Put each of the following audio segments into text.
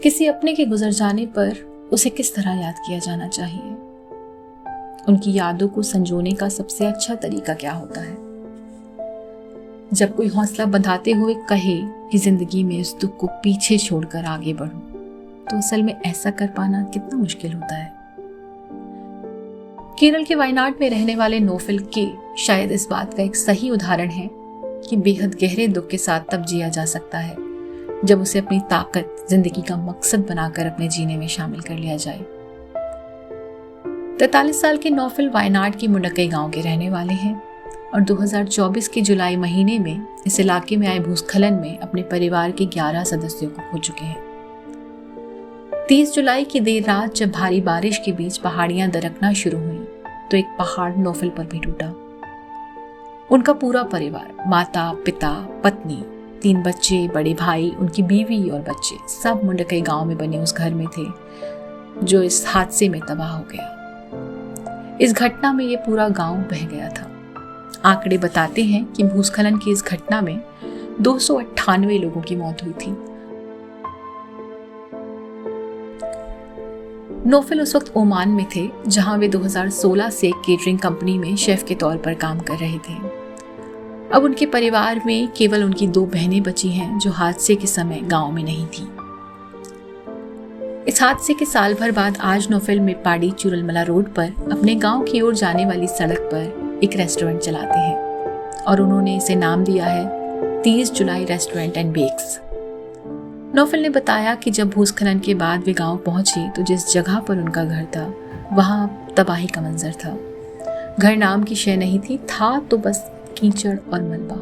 किसी अपने के गुजर जाने पर उसे किस तरह याद किया जाना चाहिए? उनकी यादों को संजोने का सबसे अच्छा तरीका क्या होता है? जब कोई हौसला बंधाते हुए कहे कि जिंदगी में इस दुख को पीछे छोड़कर आगे बढ़ो, तो असल में ऐसा कर पाना कितना मुश्किल होता है। केरल के वायनाड में रहने वाले नोफिल के शायद इस बात का एक सही उदाहरण है कि बेहद गहरे दुख के साथ तब जिया जा सकता है जब उसे अपनी ताकत जिंदगी का मकसद बनाकर अपने जीने में शामिल कर लिया जाए। 43 साल के नोफिल वायनाड के मुंडकई गांव के रहने वाले हैं और 2024 के जुलाई महीने में इस इलाके में आए भूस्खलन में अपने परिवार के 11 सदस्यों को खो चुके हैं। 30 जुलाई की देर रात जब भारी बारिश के बीच पहाड़ियां दरकना शुरू हुई तो एक पहाड़ नोफिल पर भी टूटा। उनका पूरा परिवार, माता, पिता, पत्नी, 3 बच्चे, बड़े भाई, उनकी बीवी और बच्चे सब मुंडकई गांव में बने उस घर में थे जो इस हादसे में तबाह हो गया। इस घटना में ये पूरा गांव बह गया था। आंकड़े बताते हैं कि भूस्खलन की इस घटना में 298 लोगों की मौत हुई थी। नोफिल उस वक्त ओमान में थे जहां वे 2016 से केटरिंग कंपनी में शेफ के तौर पर काम कर रहे थे। अब उनके परिवार में केवल उनकी 2 बहनें बची हैं जो हादसे के समय गांव में नहीं थी। इस हादसे के साल भर बाद आज नोफिल मेप्पाडी चुरलमला रोड पर अपने गांव की ओर जाने वाली सड़क पर एक रेस्टोरेंट चलाते हैं और उन्होंने इसे नाम दिया है 30 जुलाई रेस्टोरेंट एंड बेक्स। नोफिल ने बताया कि जब भूस्खलन के बाद वे गांव पहुंचे तो जिस जगह पर उनका घर था वहां तबाही का मंजर था। घर नाम की शय नहीं थी, था तो बस कीचड़ और मलबा।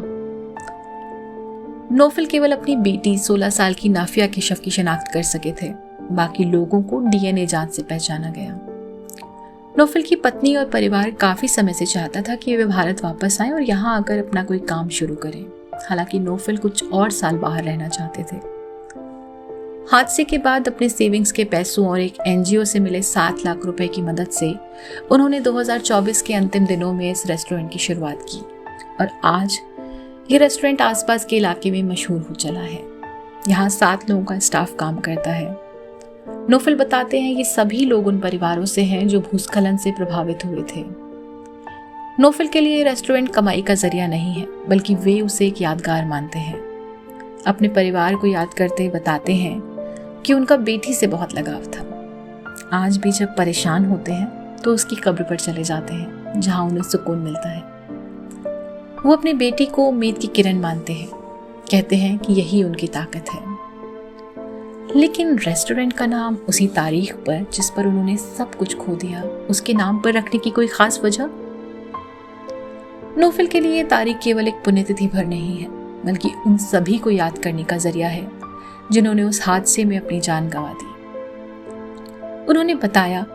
नोफिल केवल अपनी बेटी 16 साल की नाफिया के शव की शिनाख्त कर सके थे, बाकी लोगों को डीएनए जांच से पहचाना गया। नोफिल की पत्नी और परिवार काफी समय से चाहता था कि वे भारत वापस आएं और यहाँ आकर अपना कोई काम शुरू करें। हालांकि नोफिल कुछ और साल बाहर रहना चाहते थे। हादसे के बाद अपने सेविंग्स के पैसों और एक एनजीओ से मिले 7 लाख रुपए की मदद से उन्होंने 2024 के अंतिम दिनों में इस रेस्टोरेंट की शुरुआत की और आज ये रेस्टोरेंट आसपास के इलाके में मशहूर हो चला है। यहाँ 7 लोगों का स्टाफ काम करता है। नोफिल बताते हैं ये सभी लोग उन परिवारों से हैं जो भूस्खलन से प्रभावित हुए थे। नोफिल के लिए रेस्टोरेंट कमाई का जरिया नहीं है, बल्कि वे उसे एक यादगार मानते हैं। अपने परिवार को याद करते बताते हैं कि उनका बेटी से बहुत लगाव था। आज भी जब परेशान होते हैं तो उसकी कब्र पर चले जाते हैं जहां उन्हें सुकून मिलता है। वो अपनी बेटी को उम्मीद की किरण मानते हैं, कहते हैं कि यही उनकी ताकत है। लेकिन रेस्टोरेंट का नाम उसी तारीख पर जिस पर उन्होंने सब कुछ खो दिया, उसके नाम पर रखने की कोई खास वजह? नोफिल के लिए तारीख केवल एक पुण्यतिथि भर नहीं है, बल्कि उन सभी को याद करने का जरिया है जिन्होंने उस हादसे में अपनी जान गंवा दी। उन्होंने बताया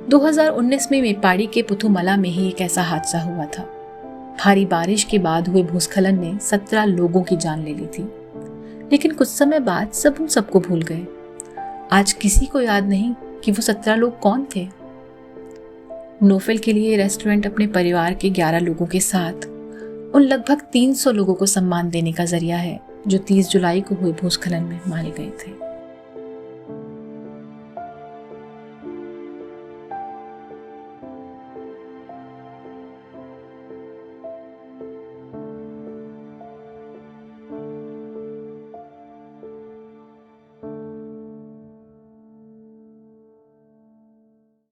2019 में मेप्पाडी के पुथुमला में ही एक ऐसा हादसा हुआ था। भारी बारिश के बाद हुए भूस्खलन ने 17 लोगों की जान ले ली थी, लेकिन कुछ समय बाद सब उन सबको भूल गए। आज किसी को याद नहीं कि वो 17 लोग कौन थे। नोफिल के लिए रेस्टोरेंट अपने परिवार के 11 लोगों के साथ उन लगभग 300 लोगों को सम्मान देने का जरिया है जो 30 जुलाई को हुए भूस्खलन में मारे गए थे।